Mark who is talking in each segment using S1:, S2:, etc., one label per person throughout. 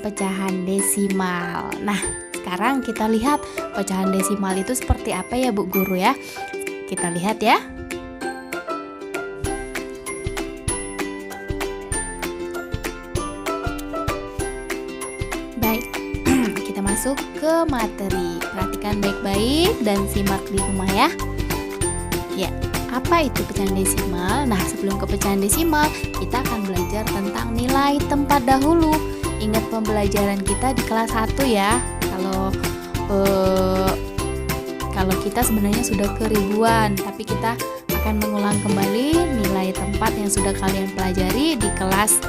S1: pecahan desimal. Nah, sekarang kita lihat pecahan desimal itu seperti apa ya Bu Guru ya. Kita lihat ya. Baik, kita masuk ke materi. Perhatikan baik-baik dan simak di rumah ya. Ya, apa itu pecahan desimal? Nah, sebelum ke pecahan desimal, kita akan belajar tentang nilai tempat dahulu. Ingat pembelajaran kita di kelas 1 ya. Kalau kita sebenarnya sudah ke ribuan, tapi kita akan mengulang kembali nilai tempat yang sudah kalian pelajari di kelas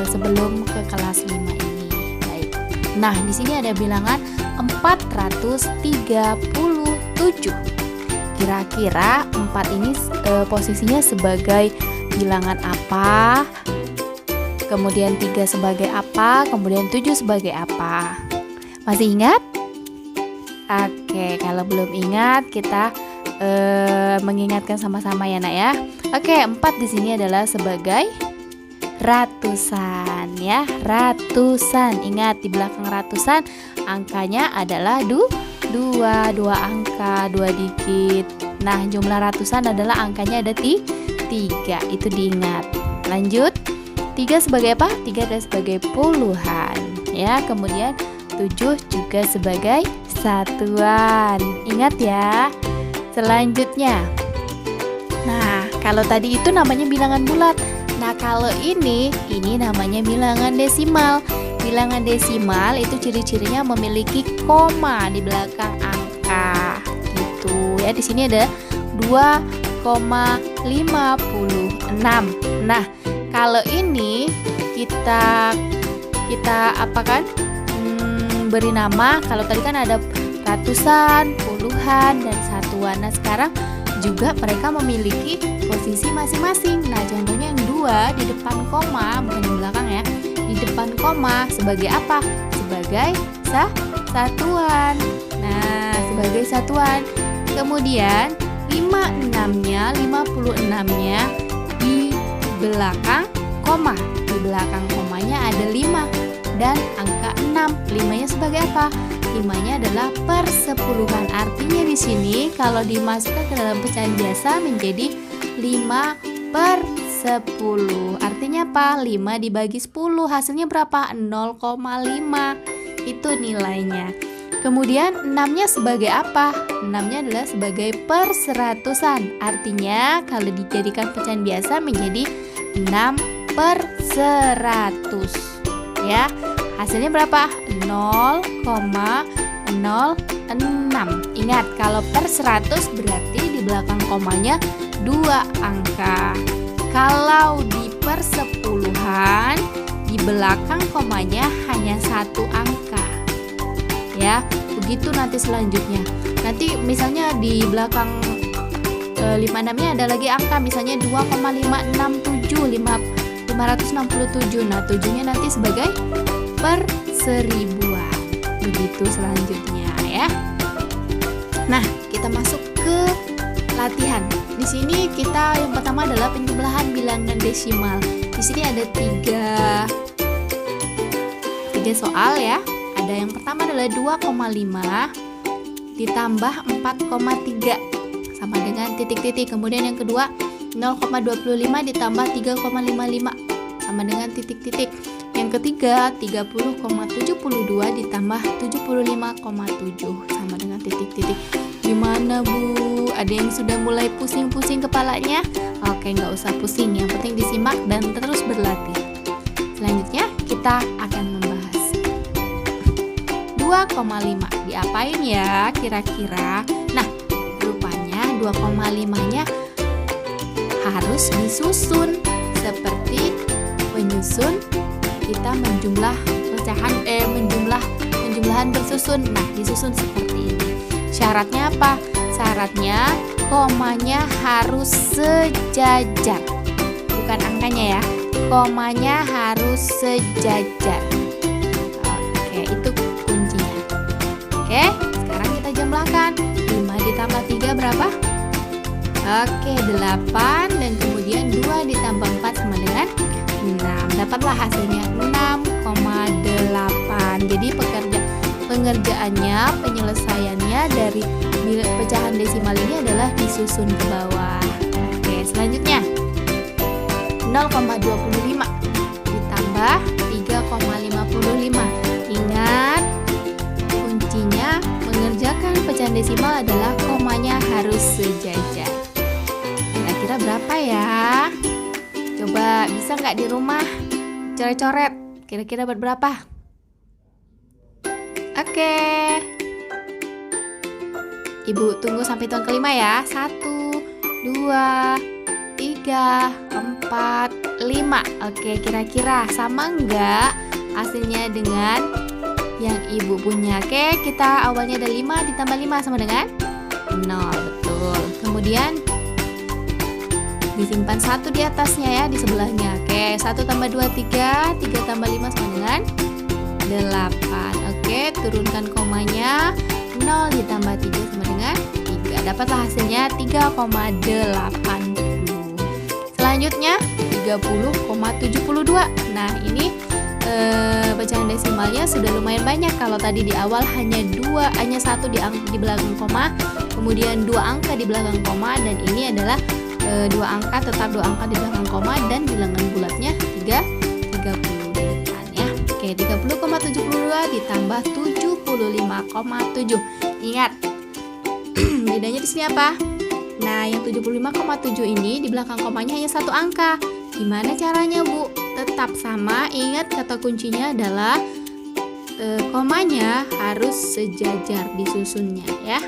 S1: sebelum ke kelas 5 ini. Baik. Nah, di sini ada bilangan 437. Kira-kira 4 ini posisinya sebagai bilangan apa? Kemudian 3 sebagai apa? Kemudian 7 sebagai apa? Masih ingat? Oke, kalau belum ingat kita mengingatkan sama-sama ya Nak ya. Oke, 4 di sini adalah sebagai ratusan ya, ratusan. Ingat di belakang ratusan angkanya adalah 2 angka, 2 digit. Nah, jumlah ratusan adalah angkanya ada 3, itu diingat. Lanjut, 3 sebagai apa? 3 adalah sebagai puluhan ya. Kemudian 7 juga sebagai satuan. Ingat ya. Selanjutnya, nah kalau tadi itu namanya bilangan bulat. Nah kalau ini namanya bilangan desimal. Bilangan desimal itu ciri-cirinya memiliki koma di belakang angka. Gitu ya. Di sini ada 2,56. Nah, kalau ini kita apakan? Beri nama. Kalau tadi kan ada ratusan, puluhan, dan satuan. Nah, sekarang juga mereka memiliki posisi masing-masing. Nah, contohnya yang 2 di depan koma, bukan di belakang ya. Di depan koma sebagai apa? Sebagai satuan. Nah, sebagai satuan. Kemudian 56-nya di belakang koma. Di belakang komanya ada 5 dan angka 6. 5-nya sebagai apa? 5-nya adalah persepuluhan. Artinya di sini kalau dimasukkan ke dalam pecahan biasa menjadi 5/10. Artinya apa? 5 dibagi 10 hasilnya berapa? 0,5. Itu nilainya. Kemudian 6-nya sebagai apa? 6-nya adalah sebagai perseratusan. Artinya kalau dijadikan pecahan biasa menjadi 6/100. Ya. Hasilnya berapa? 0,06. Ingat, kalau per 100 berarti di belakang komanya 2 angka. Kalau di persepuluhan di belakang komanya hanya 1 angka. Ya, begitu nanti selanjutnya. Nanti misalnya di belakang 56-nya ada lagi angka, misalnya 2,567. Nah, 7-nya nanti sebagai per 1000-an. Begitu selanjutnya ya. Nah, kita masuk ke latihan. Di sini kita yang pertama adalah penjumlahan bilangan desimal. Di sini ada 3 soal ya. Ada yang pertama adalah 2,5 ditambah 4,3 sama dengan titik-titik. Kemudian yang kedua 0,25 ditambah 3,55 sama dengan titik-titik. Yang ketiga 30,72 ditambah 75,7 sama dengan titik-titik. Gimana Bu? Ada yang sudah mulai pusing-pusing kepalanya? Oke, nggak usah pusing, yang penting disimak dan terus berlatih. Selanjutnya kita akan membahas 2,5. Diapain ya kira-kira? Nah, rupanya 2,5-nya harus disusun seperti penyusun kita penjumlahan bersusun. Nah, disusun seperti ini. Syaratnya apa? Syaratnya komanya harus sejajar. Bukan angkanya ya. Komanya harus sejajar. Oke, itu kuncinya. Oke, sekarang kita jumlahkan. 5 ditambah 3 berapa? Oke, 8. Dan kemudian 2 ditambah 4 sama dengan 6. Dapatlah hasilnya 6,5. Jadi pengerjaannya, penyelesaiannya dari pecahan desimal ini adalah disusun ke bawah. Oke, selanjutnya 0,25 ditambah 3,55. Ingat, kuncinya mengerjakan pecahan desimal adalah komanya harus sejajar. Kira-kira berapa ya? Coba bisa nggak di rumah coret-coret? Kira-kira berapa? Oke, Ibu tunggu sampai hitungan kelima ya. 1, 2, 3, 4, 5. Oke, kira-kira sama nggak hasilnya dengan yang Ibu punya? Oke, kita awalnya ada 5 ditambah 5 sama dengan 0. Betul. Kemudian disimpan 1 di atasnya ya, di sebelahnya. Oke, 1 tambah 2, 3. 3 tambah 5 sama dengan 8. Oke, turunkan komanya. 0 ditambah 3 sama dengan 3. Dapatlah hasilnya 3,80. Selanjutnya 30,72. Nah, ini pecahan desimalnya sudah lumayan banyak. Kalau tadi di awal hanya 1 di belakang koma, kemudian 2 angka di belakang koma, dan ini adalah 2 angka, tetap 2 angka di belakang koma, dan bilangan bulatnya 30 di depan ya. Oke, 30,72 ditambah 75,7. Ingat, bedanya di sini apa? Nah, yang 75,7 ini di belakang komanya hanya 1 angka. Gimana caranya, Bu? Tetap sama. Ingat, kata kuncinya adalah komanya harus sejajar disusunnya ya.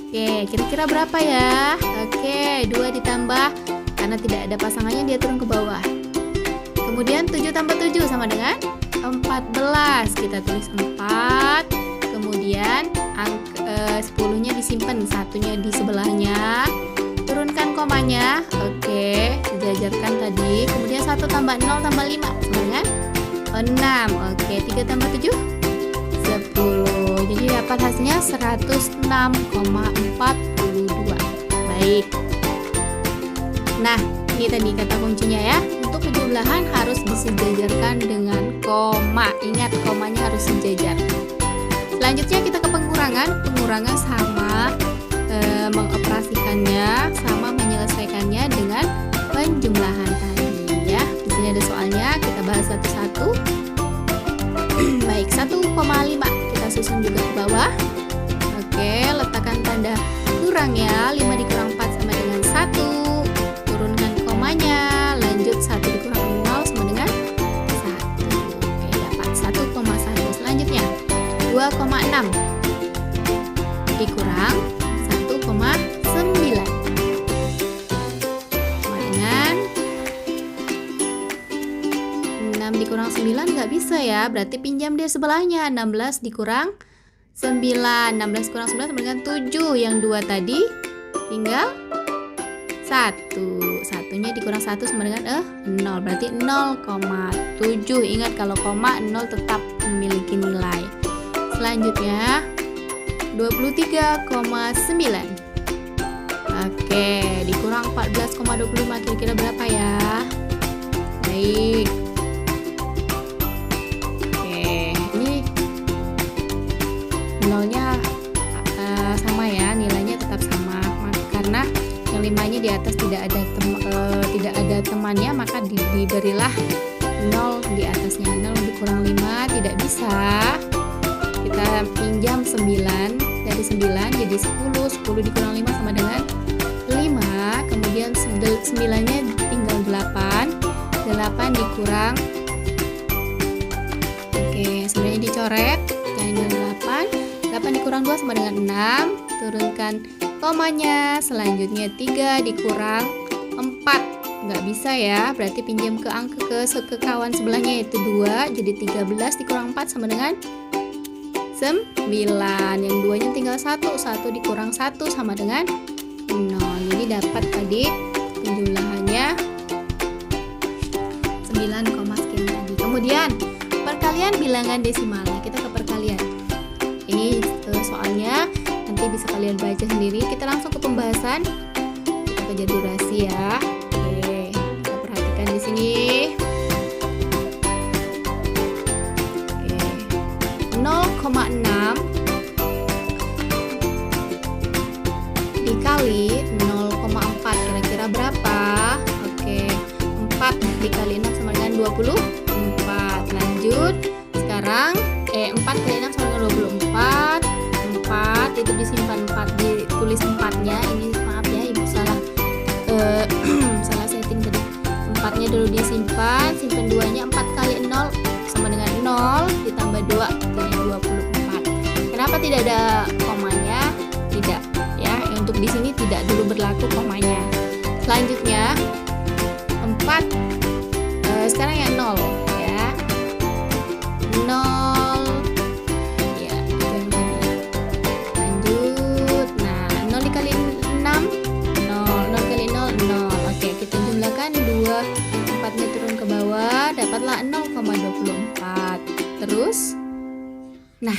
S1: Oke, kira-kira berapa ya? Oke, 2 ditambah, karena tidak ada pasangannya dia turun ke bawah. Kemudian 7 tambah 7 sama dengan 14. Kita tulis 4. Kemudian 10-nya disimpan, 1-nya di sebelahnya. Turunkan komanya. Oke, sejajarkan tadi. Kemudian 1 tambah 0 tambah 5 sama dengan 6. Oke, 3 tambah 7 10. Jadi dapat hasilnya 106,42. Baik. Nah, ini tadi kata kuncinya ya. Untuk penjumlahan harus disejajarkan dengan koma. Ingat, komanya harus sejajar. Selanjutnya kita ke pengurangan. Pengurangan sama mengoperasikannya sama menyelesaikannya dengan penjumlahan tadi ya. Di sini ada soalnya, kita bahas satu-satu. Baik, 1,5 kita susun juga ke bawah. Oke, letakkan tanda kurang ya. 5 dikurang 4 sama dengan 1. Turunkan komanya. Lanjut 1 dikurang 0 sama dengan 1. Oke, dapat 1,1. Selanjutnya 2,6 dikurang 1,9 sama dengan 6 dikurang 9 nggak bisa ya, berarti pinjam dia sebelahnya. 16 dikurang 9, 16 kurang 9 sama dengan 7. Yang 2 tadi tinggal 1. 1-nya dikurang 1 sama dengan 0, berarti 0,7. Ingat, kalau koma 0 tetap memiliki nilai. Selanjutnya 23,9. Oke, dikurang 14,25, kira-kira berapa ya? Baik. Oke, ini nolnya sama ya, nilainya tetap sama karena yang 5-nya di atas tidak ada temannya, maka diberilah 0 di atasnya. 0 dikurang 5 tidak bisa. Kita pinjam 9, dari 9 jadi 10. 10 dikurang 5 sama dengan 5. Kemudian 9-nya tinggal 8. 8 dikurang, oke, sebenarnya dicoret, tinggal 8. 8 dikurang 2 sama dengan 6. Turunkan komanya. Selanjutnya 3 dikurang 4. Nggak bisa ya, berarti pinjam ke angka ke kawan sebelahnya, yaitu 2. Jadi 13 dikurang 4 sama dengan 9. Yang 2-nya tinggal 1. 1 dikurang 1 sama dengan 0. Jadi dapat tadi penjumlahannya 9, sekian tadi. Kemudian perkalian bilangan desimalnya. Kita ke perkalian. Ini soalnya nanti bisa kalian baca sendiri. Kita langsung ke pembahasan. Kita kejar durasi ya. Oke, kita perhatikan di sini.
S2: 0,6 dikali 0,4, kira-kira berapa? Oke, 4 dikali 6 sama dengan 24. Lanjut. Sekarang 4 kali 6 sama dengan 24. 4 itu disimpan 4, ditulis 4-nya. Ini maaf ya, Ibu salah salah setting tadi. 4-nya dulu disimpan, simpan 2-nya. 4 kali 0 sama dengan 0 ditambah 2 jadi 24. Kenapa tidak ada komanya? Tidak ya, untuk di sini tidak dulu berlaku komanya. Selanjutnya 4 sekarang yang 0 ya. 0 ya, itu yang tadi. Lanjut. Nah, 0 dikali 6 0, 0 kali 0 0. Oke, kita jumlahkan 2, 4-nya turun ke bawah, dapatlah 0,24. Terus nah,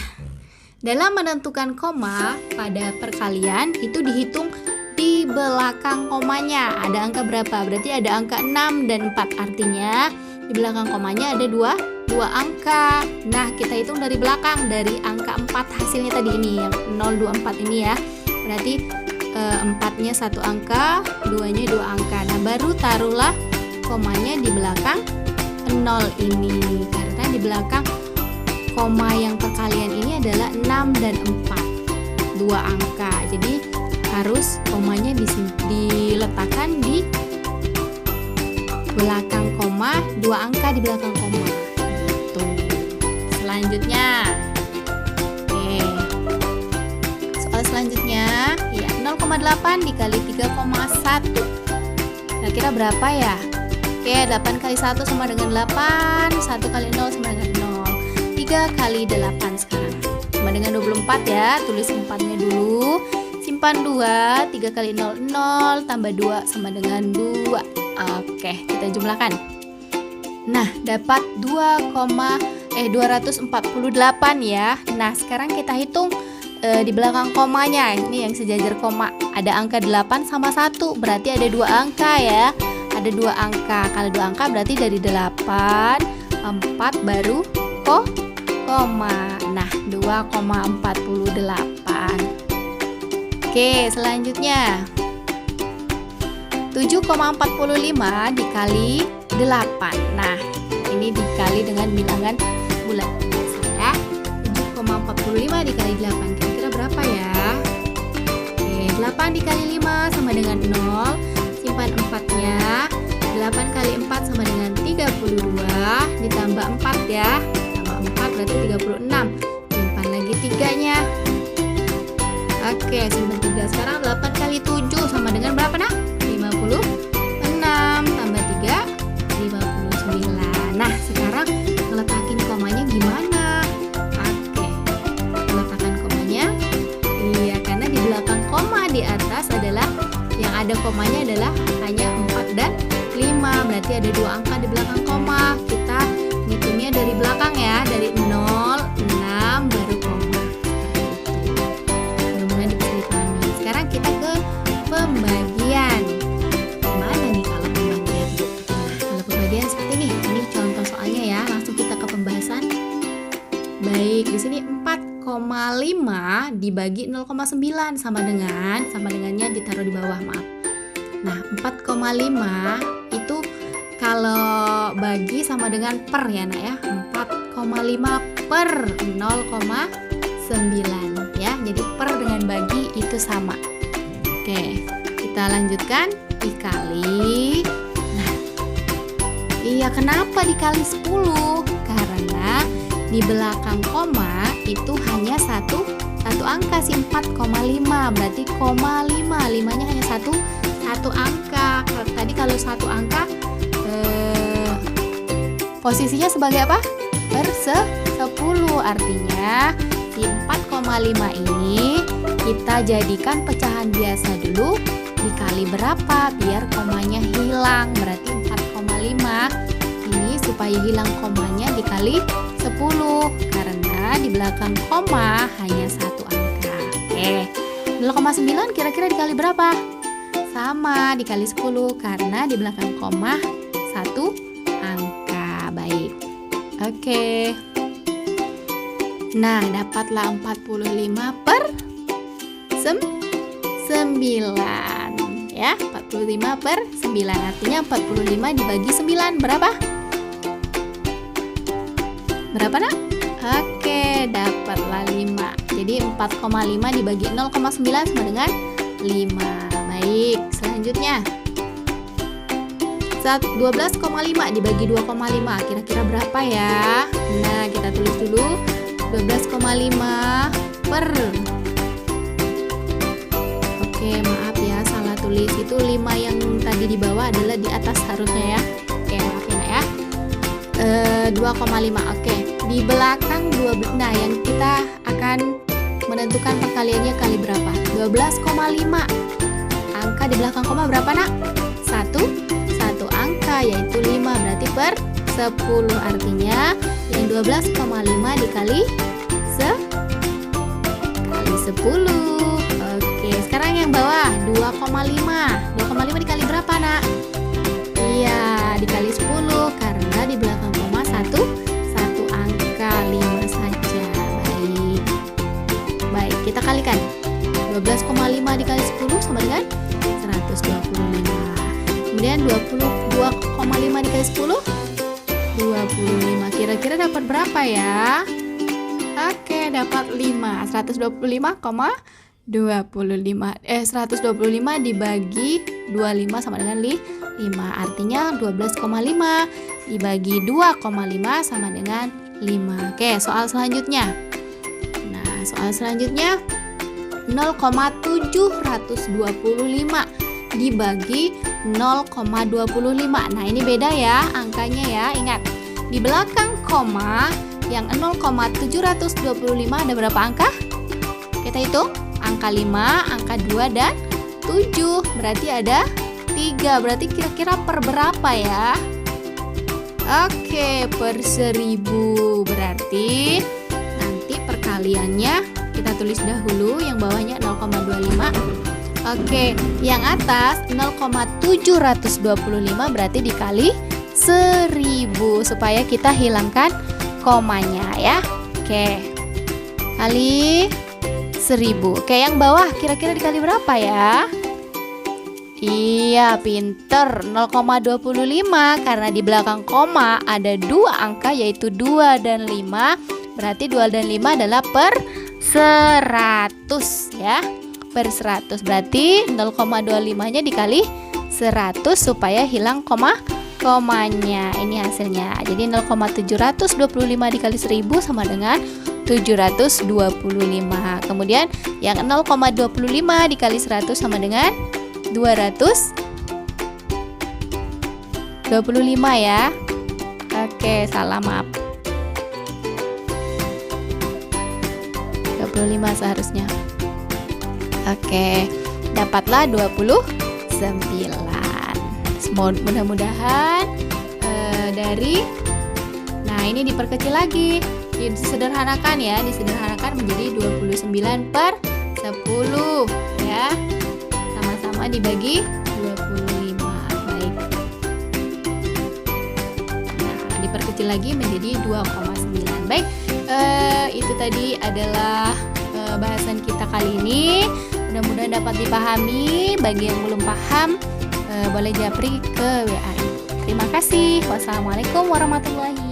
S2: dalam menentukan koma pada perkalian itu dihitung di belakang komanya ada angka berapa. Berarti ada angka 6 dan 4, artinya di belakang komanya ada dua angka. Nah, kita hitung dari belakang, dari angka 4 hasilnya tadi ini yang 024 ini ya. Berarti 4-nya 1 angka, 2-nya 2 angka. Nah, baru taruhlah komanya di belakang 0 ini, karena di belakang koma yang perkalian ini adalah 6 dan 4, 2 angka. Jadi harus komanya diletakkan di belakang koma, 2 angka di belakang koma gitu. Selanjutnya soal selanjutnya ya, 0,8 dikali 3,1 kira-kira berapa ya? Oke, 8 kali 1 sama dengan 8, 1 kali 0 sama dengan 0, 3 kali 8 sekarang sama dengan 24 ya. Tulis 4-nya dulu, simpan 2, 3 kali 0 0, tambah 2 sama dengan 2. Oke, kita jumlahkan. Nah, dapat 248 ya. Nah, sekarang kita hitung di belakang komanya. Ini yang sejajar koma, ada angka 8 sama 1, berarti ada 2 angka ya. Ada 2 angka. Kalau 2 angka berarti dari 8, 4 baru koma. Nah, 2,48. Oke, selanjutnya 7,45 dikali 8. Nah, ini dikali dengan bilangan bulat ya. 7,45 dikali 8 kira-kira berapa ya? Oke, 8 dikali 5 sama dengan 0. Simpan 4-nya. 8 kali 4 sama dengan 32, ditambah 4 ya. Tambah 4 berarti 36. Simpan lagi 3-nya. Oke, simpan 3. Sekarang 8 kali 7 sama dengan berapa nak? 56 tambah 3 59. Nah, sekarang ngeletakin komanya gimana? Oke, meletakkan komanya. Iya, karena di belakang koma di atas adalah yang ada komanya adalah hanya 4 dan 5. Berarti ada 2 angka di belakang koma. Kita ngitungnya dari belakang ya, dari 0, 6 baru koma. Mudah-mudahan bisa dipahami. Sekarang kita ke pembagian. Gimana nih kalau pembagian? Nah, kalau pembagian seperti ini contoh soalnya ya. Langsung kita ke pembahasan. Baik, di sini 4,5 dibagi 0,9 sama dengannya ditaruh di bawah, maaf. Nah, 4,5 itu kalau bagi sama dengan per ya nak ya. 4,5 per 0,9 ya. Jadi per dengan bagi itu sama. Oke, kita lanjutkan dikali. Nah, iya, kenapa dikali 10? Karena di belakang koma itu hanya satu angka sih, 4,5. Berarti koma 5, 5-nya hanya satu angka. Tadi kalau 1 angka posisinya sebagai apa? Per 10. Artinya si 4,5 ini kita jadikan pecahan biasa dulu, dikali berapa biar komanya hilang. Berarti 4,5 ini supaya hilang komanya dikali 10, karena di belakang koma hanya 1 angka. Oke, 0,9 kira-kira dikali berapa? Sama, dikali 10 karena di belakang koma 1 angka. Baik. Oke. Nah, dapatlah 45 per 9 ya, 45 per 9 artinya 45 dibagi 9 berapa? Berapa nak? Oke, dapatlah 5. Jadi 4,5 dibagi 0,9 sama dengan 5. Baik, selanjutnya 12,5 dibagi 2,5 kira-kira berapa ya? Nah, kita tulis dulu 12,5 per, oke maaf ya salah tulis, itu 5 yang tadi di bawah adalah di atas harusnya ya. Oke maafin ya. 2,5. oke, di belakang 12. Nah, yang kita akan menentukan perkaliannya kali berapa? 12,5. Angka di belakang koma berapa nak? 1 angka yaitu 5, berarti per 10 artinya yang 12,5 dikali 10. Oke, sekarang yang bawah 2,5. 2,5 dikali berapa nak? Iya, dikali 10 karena di belakang koma satu angka, 5 saja. Baik, kita kalikan 12,5 dikali 10 sama dengan 125. Kemudian 22,5 dikali 10 25. Kira-kira dapat berapa ya? Oke, dapat 5. 125 dibagi 25 sama dengan 5. Artinya 12,5 dibagi 2,5 sama dengan 5. Oke, soal selanjutnya. Nah, soal selanjutnya 0,725 dibagi 0,25. Nah, ini beda ya angkanya ya. Ingat, di belakang koma yang 0,725 ada berapa angka? Kita hitung. Angka 5, angka 2 dan 7. Berarti ada 3. Berarti kira-kira per berapa ya? Oke, per 1000. Berarti nanti perkaliannya kita tulis dahulu, yang bawahnya 0,25. Oke, yang atas 0,725 berarti dikali 1000 supaya kita hilangkan komanya ya. Oke, kali 1000. Oke, yang bawah kira-kira dikali berapa ya? Iya, pinter. 0,25 karena di belakang koma ada 2 angka yaitu 2 dan 5. Berarti 2 dan 5 adalah per 100 ya. Per 100 berarti 0,25-nya dikali 100 supaya hilang komanya. Ini hasilnya. Jadi 0,725 dikali 1000 sama dengan 725. Kemudian yang 0,25 dikali 100 sama dengan 225 ya. Oke, salah maaf. 25 seharusnya. Oke, dapatlah 29. Mudah-mudahan dari, nah ini diperkecil lagi, disederhanakan ya, disederhanakan menjadi 29 per 10 ya, sama-sama dibagi 25. Baik, nah diperkecil lagi menjadi 2,9. Baik, itu tadi adalah bahasan kita kali ini. Mudah-mudahan dapat dipahami. Bagi yang belum paham, boleh japri ke WA. Terima kasih. Wassalamualaikum warahmatullahi